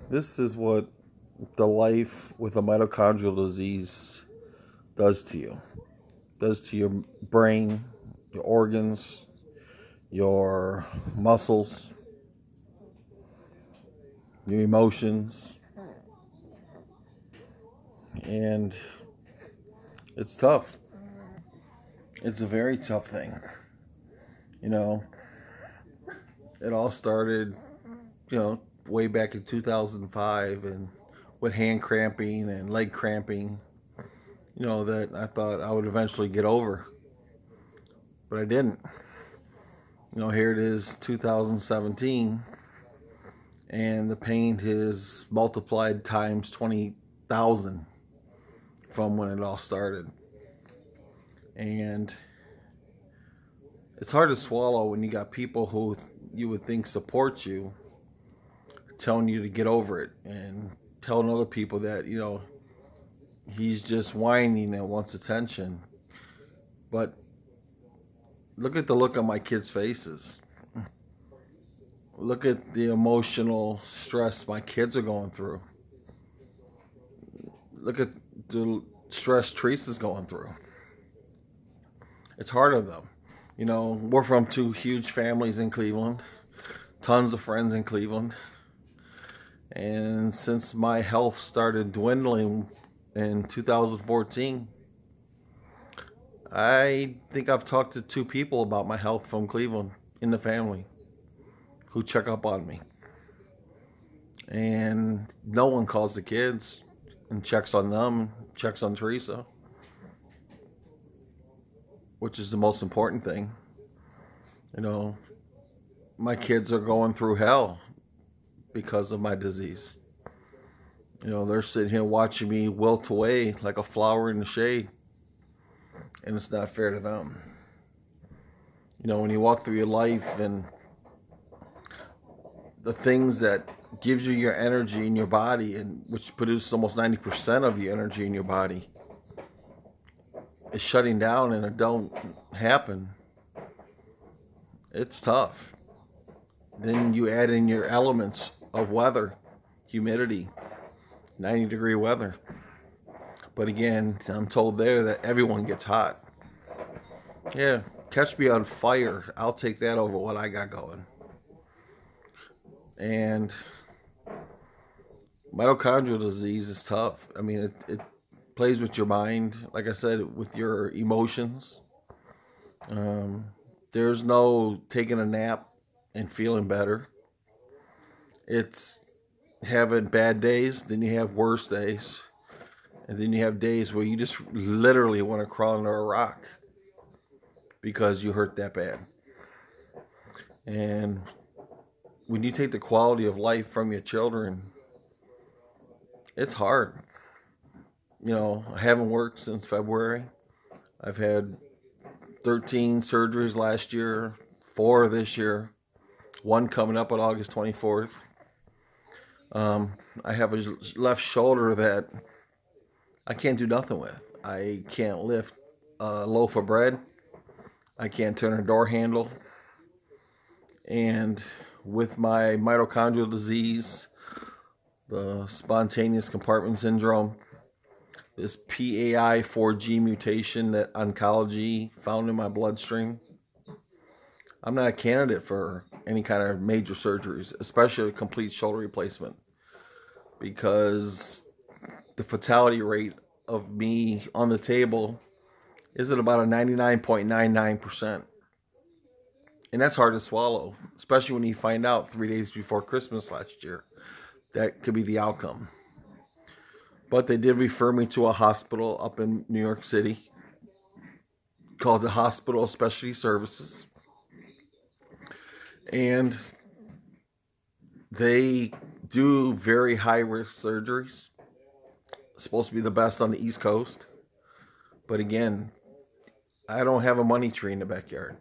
This is what the life with a mitochondrial disease does to you. Does to your brain, your organs, your muscles, your emotions. And it's tough. It's a very tough thing. You know, it all started, way back in 2005 and with hand cramping and leg cramping, that I thought I would eventually get over. But I didn't. Here it is 2017 and the pain has multiplied times 20,000 from when it all started. And it's hard to swallow when you got people who you would think support you telling you to get over it and telling other people that, he's just whining and wants attention. But look at the look on my kids' faces. Look at the emotional stress my kids are going through. Look at the stress Teresa's going through. It's hard on them. We're from two huge families in Cleveland. Tons of friends in Cleveland. And since my health started dwindling in 2014, I think I've talked to 2 people about my health from Cleveland in the family who check up on me. And no one calls the kids and checks on them, checks on Teresa, which is the most important thing. My kids are going through hell because of my disease. They're sitting here watching me wilt away like a flower in the shade. And it's not fair to them. When you walk through your life and the things that gives you your energy in your body, and which produces almost 90% of the energy in your body, is shutting down and it don't happen, it's tough. Then you add in your elements of weather, humidity, 90-degree weather. But again, I'm told there that everyone gets hot. Yeah, catch me on fire. I'll take that over what I got going. And mitochondrial disease is tough. I mean, it plays with your mind, like I said, with your emotions. There's no taking a nap and feeling better. It's having bad days, then you have worse days. And then you have days where you just literally want to crawl under a rock because you hurt that bad. And when you take the quality of life from your children, it's hard. I haven't worked since February. I've had 13 surgeries last year, 4 this year, 1 coming up on August 24th. I have a left shoulder that I can't do nothing with. I can't lift a loaf of bread. I can't turn a door handle. And with my mitochondrial disease, the spontaneous compartment syndrome, this PAI4G mutation that oncology found in my bloodstream, I'm not a candidate for any kind of major surgeries, especially a complete shoulder replacement, because the fatality rate of me on the table is at about a 99.99%. And that's hard to swallow, especially when you find out 3 days before Christmas last year. That could be the outcome. But they did refer me to a hospital up in New York City called the Hospital of Specialty Services. And they do very high-risk surgeries. It's supposed to be the best on the East Coast. But again, I don't have a money tree in the backyard.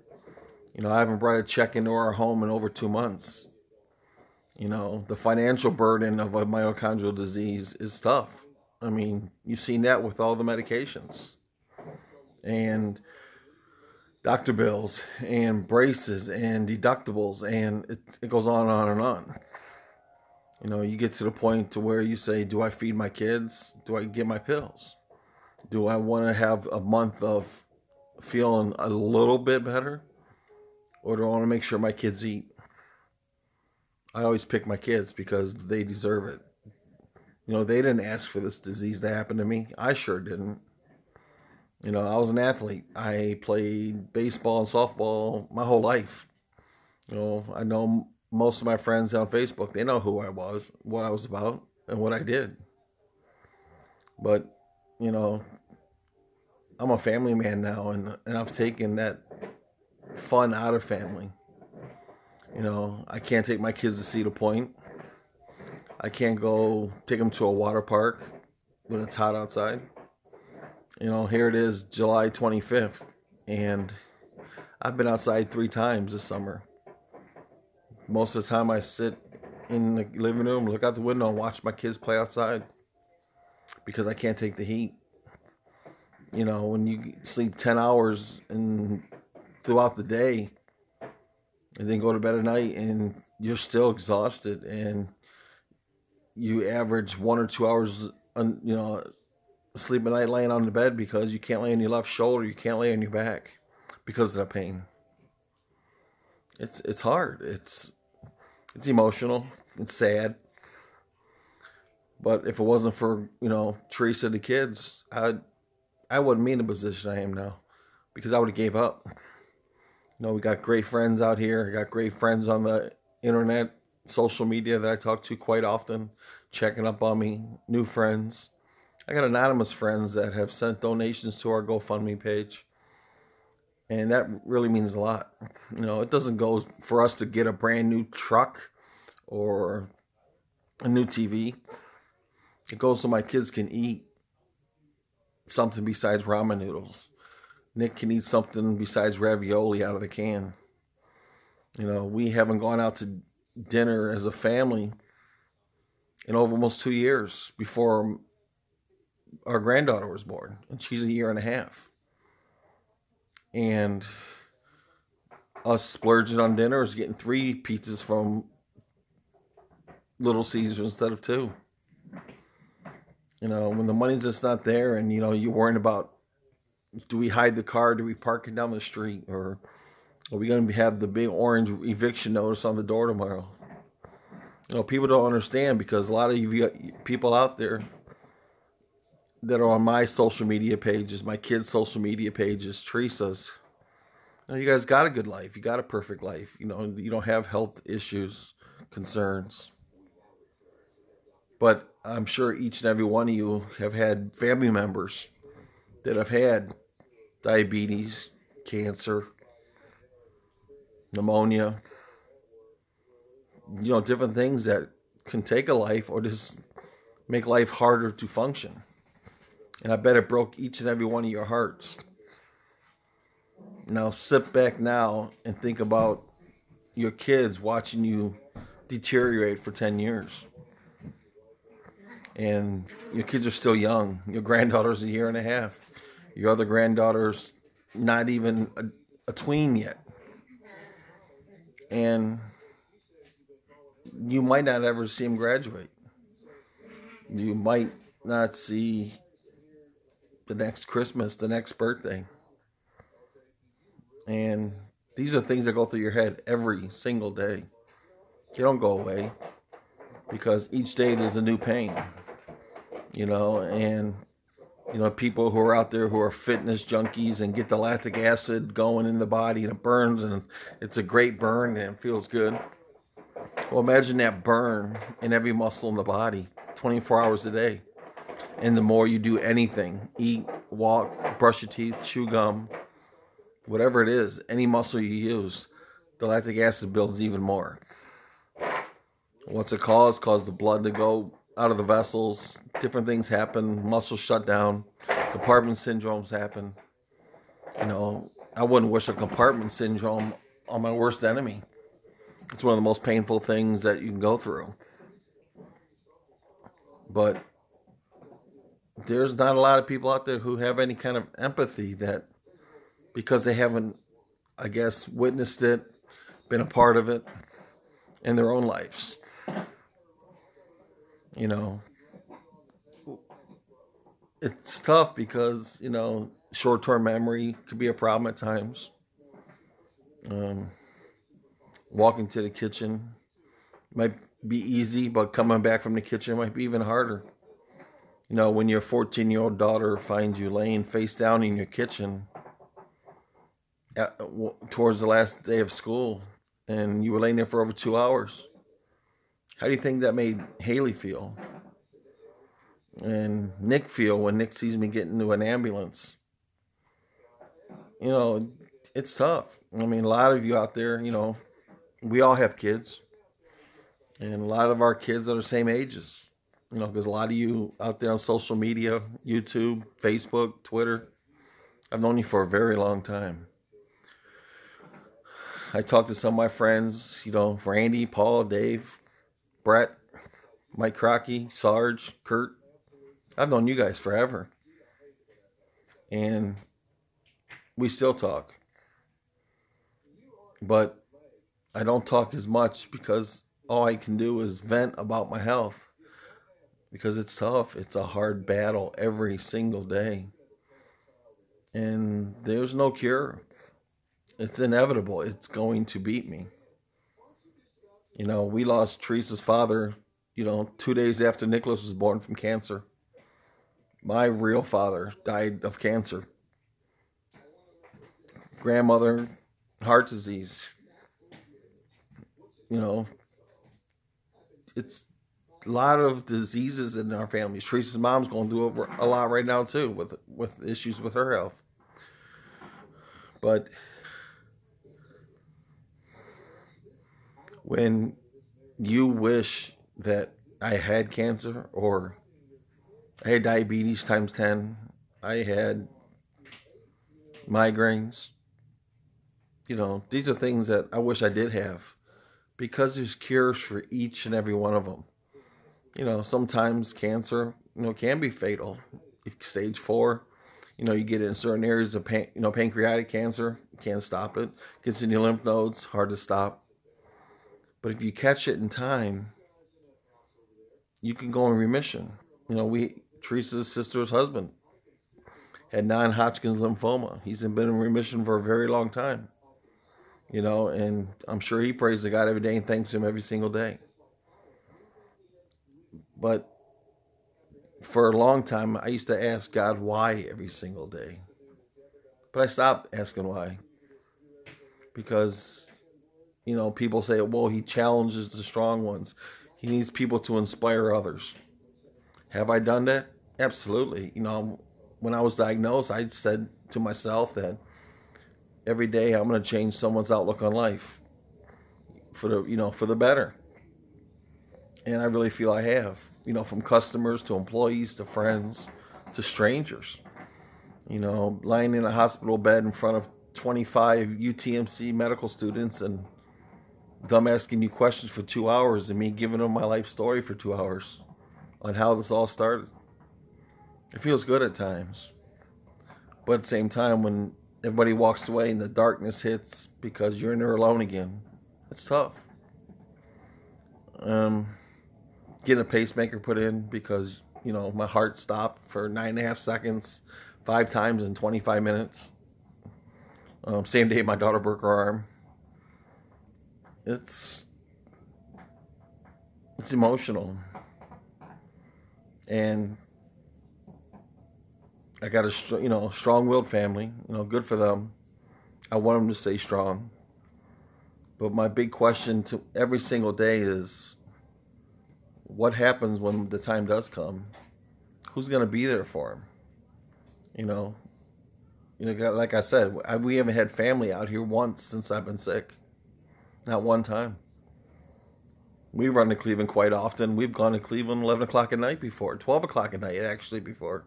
I haven't brought a check into our home in over 2 months. The financial burden of a mitochondrial disease is tough. I mean, you've seen that with all the medications. And doctor bills and braces and deductibles, and it goes on and on and on. You know, you get to the point to where you say, do I feed my kids? Do I get my pills? Do I want to have a month of feeling a little bit better? Or do I want to make sure my kids eat? I always pick my kids because they deserve it. You know, they didn't ask for this disease to happen to me. I sure didn't. You know, I was an athlete. I played baseball and softball my whole life. You know, I know most of my friends on Facebook, they know who I was, what I was about, and what I did. But, you know, I'm a family man now, and I've taken that fun out of family. You know, I can't take my kids to Cedar Point. I can't go take them to a water park when it's hot outside. You know, here it is, July 25th, and I've been outside 3 times this summer. Most of the time I sit in the living room, look out the window, and watch my kids play outside because I can't take the heat. You know, when you sleep 10 hours throughout the day and then go to bed at night and you're still exhausted and you average 1 or 2 hours, you know, sleep at night laying on the bed because you can't lay on your left shoulder, you can't lay on your back because of the pain. It's hard. It's emotional. It's sad. But if it wasn't for, you know, Teresa and the kids, I wouldn't be in the position I am now because I would have gave up. You know, we got great friends out here. I got great friends on the internet, social media that I talk to quite often, checking up on me, new friends. I got anonymous friends that have sent donations to our GoFundMe page. And that really means a lot. You know, it doesn't go for us to get a brand new truck or a new TV. It goes so my kids can eat something besides ramen noodles. Nick can eat something besides ravioli out of the can. You know, we haven't gone out to dinner as a family in over almost 2 years before our granddaughter was born. And she's 1.5 years. And us splurging on dinner is getting 3 pizzas from Little Caesars instead of 2. You know, when the money's just not there and, you know, you're worrying about, do we hide the car? Do we park it down the street? Or are we going to have the big orange eviction notice on the door tomorrow? You know, people don't understand because a lot of you people out there that are on my social media pages, my kids' social media pages, Teresa's, you know, you guys got a good life. You got a perfect life. You know, you don't have health issues, concerns. But I'm sure each and every one of you have had family members that have had diabetes, cancer, pneumonia, you know, different things that can take a life or just make life harder to function. And I bet it broke each and every one of your hearts. Now sit back now and think about your kids watching you deteriorate for 10 years. And your kids are still young. Your granddaughter's 1.5 years. Your other granddaughter's not even a tween yet. And you might not ever see them graduate. You might not see the next Christmas, the next birthday. And these are things that go through your head every single day. They don't go away because each day there's a new pain. You know, and you know, people who are out there who are fitness junkies and get the lactic acid going in the body and it burns and it's a great burn and it feels good. Well, imagine that burn in every muscle in the body 24 hours a day. And the more you do anything, eat, walk, brush your teeth, chew gum, whatever it is, any muscle you use, the lactic acid builds even more. What's it cause? Cause the blood to go out of the vessels, different things happen, muscles shut down, compartment syndromes happen. You know, I wouldn't wish a compartment syndrome on my worst enemy. It's one of the most painful things that you can go through. But there's not a lot of people out there who have any kind of empathy that, because they haven't, I guess, witnessed it, been a part of it in their own lives. You know, it's tough because, short-term memory could be a problem at times. Um, Walking to the kitchen might be easy, but coming back from the kitchen might be even harder. When your 14-year-old daughter finds you laying face down in your kitchen towards the last day of school, and you were laying there for over 2 hours, how do you think that made Haley feel? And Nick feel when Nick sees me get into an ambulance? It's tough. I mean, a lot of you out there, we all have kids, and a lot of our kids are the same ages. Because a lot of you out there on social media, YouTube, Facebook, Twitter, I've known you for a very long time. I talked to some of my friends, Randy, Paul, Dave, Brett, Mike Crocky, Sarge, Kurt. I've known you guys forever. And we still talk. But I don't talk as much because all I can do is vent about my health. Because it's tough. It's a hard battle every single day. And there's no cure. It's inevitable. It's going to beat me. We lost Teresa's father, 2 days after Nicholas was born from cancer. My real father died of cancer. Grandmother, heart disease. It's a lot of diseases in our families. Teresa's mom's going through a lot right now too with issues with her health. But when you wish that I had cancer or I had diabetes times 10, I had migraines, these are things that I wish I did have, because there's cures for each and every one of them. Sometimes cancer, can be fatal. If stage 4, you get it in certain areas of pancreatic cancer, you can't stop it. Gets in your lymph nodes, hard to stop. But if you catch it in time, you can go in remission. Teresa's sister's husband had non-Hodgkin's lymphoma. He's been in remission for a very long time. And I'm sure he prays to God every day and thanks him every single day. But for a long time, I used to ask God why every single day. But I stopped asking why. Because, people say, well, he challenges the strong ones. He needs people to inspire others. Have I done that? Absolutely. When I was diagnosed, I said to myself that every day I'm going to change someone's outlook on life for the better. And I really feel I have, from customers to employees to friends to strangers. Lying in a hospital bed in front of 25 UTMC medical students and them asking you questions for 2 hours and me giving them my life story for 2 hours on how this all started. It feels good at times. But at the same time, when everybody walks away and the darkness hits because you're in there alone again, it's tough. Getting a pacemaker put in because, my heart stopped for 9.5 seconds, 5 times in 25 minutes. Same day my daughter broke her arm. It's emotional. And I got a strong-willed family. Good for them. I want them to stay strong. But my big question to every single day is, what happens when the time does come? Who's going to be there for them? Like I said, we haven't had family out here once since I've been sick. Not one time. We run to Cleveland quite often. We've gone to Cleveland 11 o'clock at night before, 12 o'clock at night actually before.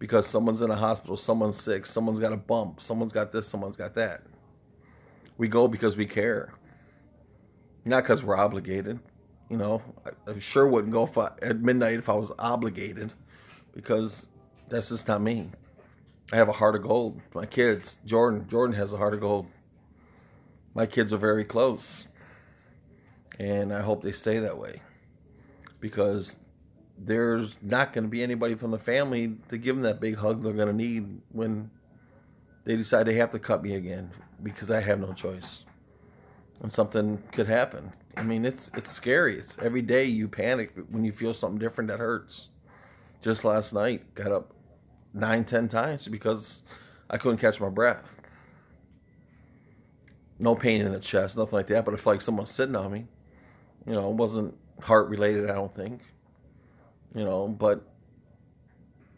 Because someone's in a hospital, someone's sick, someone's got a bump, someone's got this, someone's got that. We go because we care. Not because we're obligated. I sure wouldn't go at midnight if I was obligated, because that's just not me. I have a heart of gold. My kids, Jordan has a heart of gold. My kids are very close, and I hope they stay that way. because there's not going to be anybody from the family to give them that big hug they're going to need when they decide they have to cut me again, because I have no choice and something could happen. I mean, it's scary. It's every day you panic when you feel something different that hurts. Just last night, got up 9-10 times because I couldn't catch my breath. No pain in the chest, nothing like that, but I felt like someone was sitting on me. You know, it wasn't heart related, I don't think. You know, but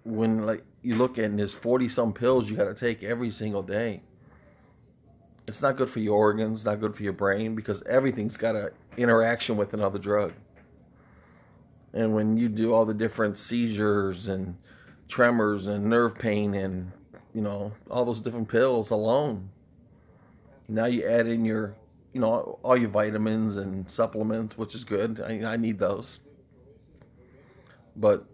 when like you look at it, there's 40-some pills you got to take every single day. It's not good for your organs, not good for your brain, because everything's got an interaction with another drug. And when you do all the different seizures and tremors and nerve pain and, you know, all those different pills alone, now you add in your, you know, all your vitamins and supplements, which is good. I need those. But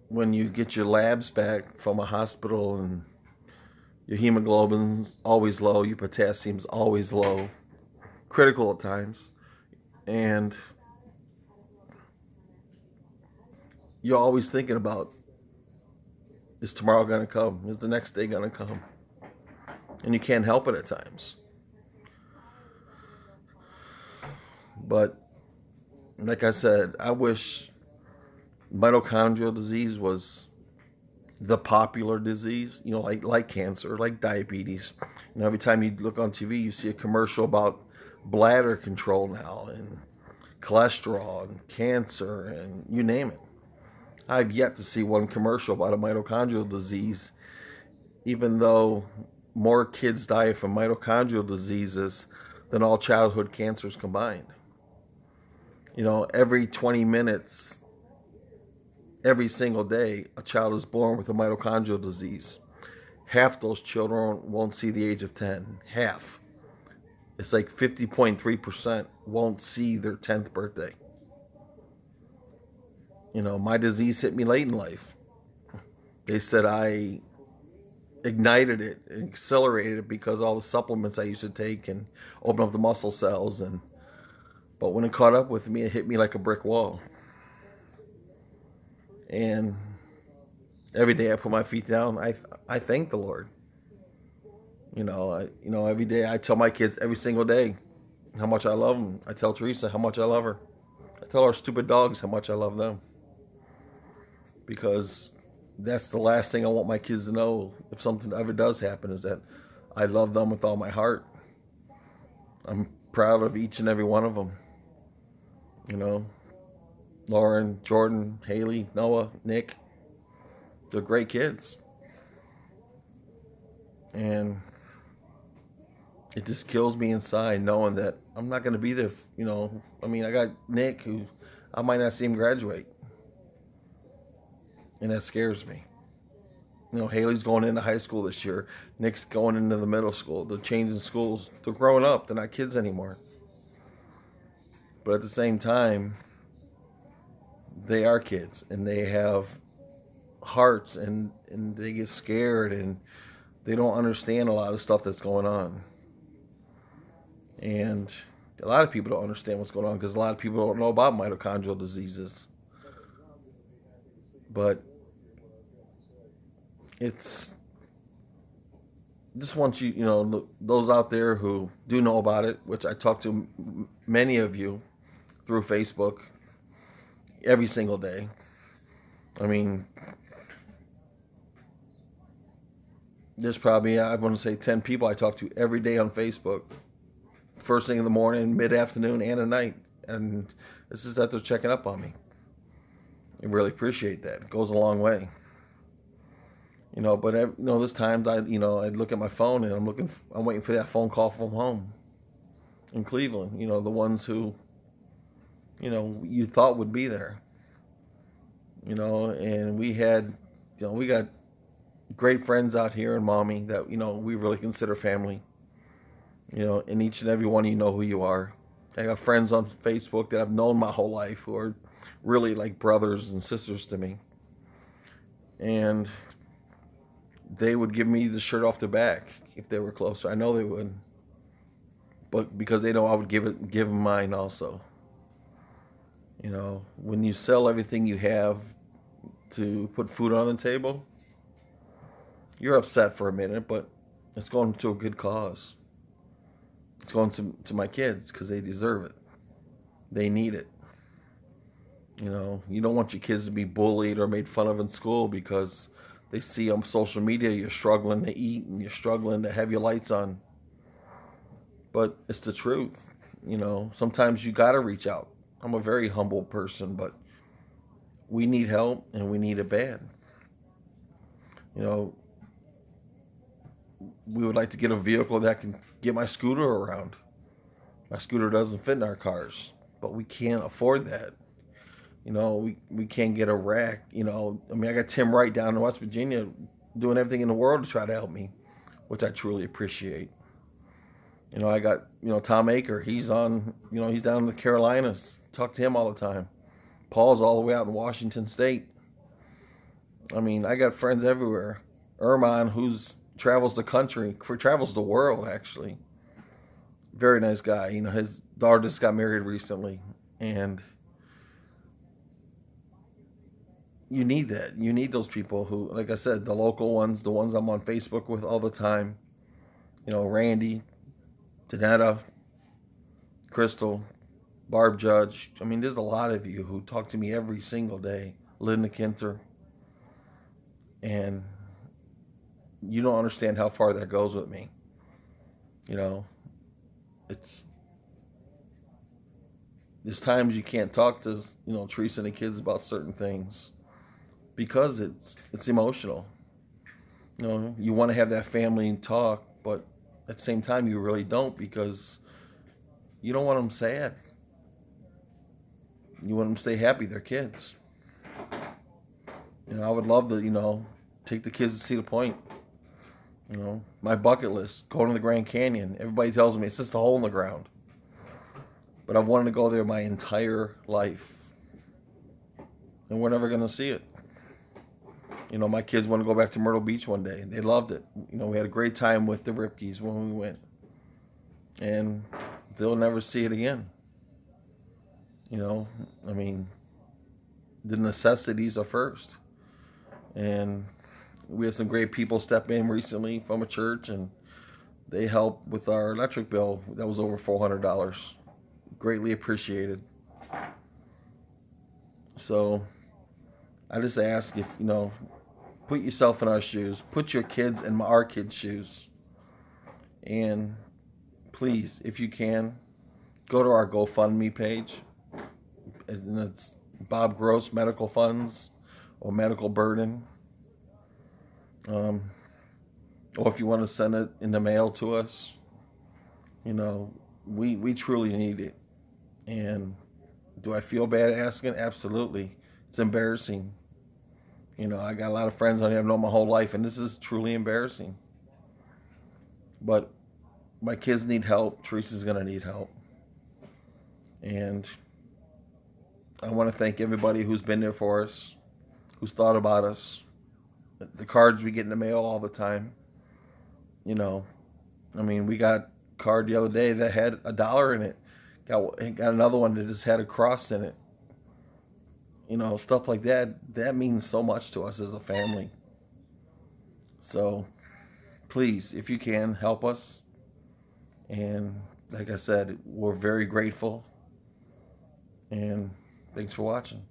when you get your labs back from a hospital and your hemoglobin's always low, your potassium's always low, critical at times, and you're always thinking about, is tomorrow going to come? Is the next day going to come? And you can't help it at times. But like I said, I wish mitochondrial disease was the popular disease, you know, like cancer, like diabetes. You know, every time you look on TV, you see a commercial about bladder control now, and cholesterol, and cancer, and you name it. I've yet to see one commercial about a mitochondrial disease, even though more kids die from mitochondrial diseases than all childhood cancers combined. You know, every 20 minutes, every single day, a child is born with a mitochondrial disease. Half those children won't see the age of 10. Half. It's like 50.3% won't see their 10th birthday. You know, my disease hit me late in life. They said I ignited it and accelerated it because all the supplements I used to take and open up the muscle cells. But when it caught up with me, it hit me like a brick wall. And every day I put my feet down, I thank the Lord. You know, every day I tell my kids every single day how much I love them. I tell Teresa how much I love her. I tell our stupid dogs how much I love them. Because that's the last thing I want my kids to know if something ever does happen, is that I love them with all my heart. I'm proud of each and every one of them. You know, Lauren, Jordan, Haley, Noah, Nick, they're great kids. And it just kills me inside knowing that I'm not going to be there. You know, I mean, I got Nick, who I might not see him graduate. And that scares me. You know, Haley's going into high school this year. Nick's going into the middle school. They're changing schools. They're growing up. They're not kids anymore. But at the same time, they are kids. And they have hearts. And they get scared. And they don't understand a lot of stuff that's going on. And a lot of people don't understand what's going on, because a lot of people don't know about mitochondrial diseases. But it's just want you, you know, those out there who do know about it, which I talk to many of you through Facebook every single day. I mean, there's probably, I want to say 10 people I talk to every day on Facebook. First thing in the morning, mid-afternoon, and at night. And this is that they're checking up on me. I really appreciate that. It goes a long way. You know, but you know, there's times I look at my phone and I'm waiting for that phone call from home in Cleveland. You know, the ones who, you know, you thought would be there. You know, and we got great friends out here in Maumee that, you know, we really consider family. You know, and each and every one of you know who you are. I got friends on Facebook that I've known my whole life who are really like brothers and sisters to me. And they would give me the shirt off their back if they were closer. I know they would. But because they know I would give them mine also. You know, when you sell everything you have to put food on the table, you're upset for a minute, but it's going to a good cause. It's going to my kids because they deserve it. They need it. You know, you don't want your kids to be bullied or made fun of in school because they see on social media you're struggling to eat and you're struggling to have your lights on. But it's the truth. You know, sometimes you got to reach out. I'm a very humble person, but we need help and we need it bad. You know, we would like to get a vehicle that can get my scooter around. My scooter doesn't fit in our cars, but we can't afford that. You know, we can't get a rack. You know, I mean, I got Tim Wright down in West Virginia doing everything in the world to try to help me, which I truly appreciate. You know, I got, Tom Aker. He's on, he's down in the Carolinas. Talk to him all the time. Paul's all the way out in Washington State. I mean, I got friends everywhere. Erman, who's travels the country, travels the world, actually. Very nice guy. You know, his daughter just got married recently. And you need that. You need those people who, like I said, the local ones, the ones I'm on Facebook with all the time. You know, Randy, Danetta, Crystal, Barb Judge. I mean, there's a lot of you who talk to me every single day. Linda Kinter. And you don't understand how far that goes with me. You know, there's times you can't talk to, Teresa and the kids about certain things because it's emotional. You know, you want to have that family talk, but at the same time you really don't because you don't want them sad. You want them to stay happy. They're kids. You know, I would love to, take the kids to see the point. You know, my bucket list, going to the Grand Canyon. Everybody tells me it's just a hole in the ground. But I've wanted to go there my entire life. And we're never going to see it. You know, my kids want to go back to Myrtle Beach one day. They loved it. You know, we had a great time with the Ripkeys when we went. And they'll never see it again. You know, I mean, the necessities are first. And we had some great people step in recently from a church, and they helped with our electric bill. That was over $400. Greatly appreciated. So I just ask if, put yourself in our shoes. Put your kids in our kids' shoes. And please, if you can, go to our GoFundMe page. And it's Bob Gross Medical Funds or Medical Burden. Or if you want to send it in the mail to us, we truly need it. And do I feel bad asking? Absolutely. It's embarrassing. I got a lot of friends on here I've known my whole life, and this is truly embarrassing. But my kids need help. Teresa's going to need help. And I want to thank everybody who's been there for us, who's thought about us. The cards we get in the mail all the time. I mean, we got a card the other day that had $1 in it. Got another one that just had a cross in it. Stuff like that. That means so much to us as a family. So, please, if you can, help us. And like I said, we're very grateful. And thanks for watching.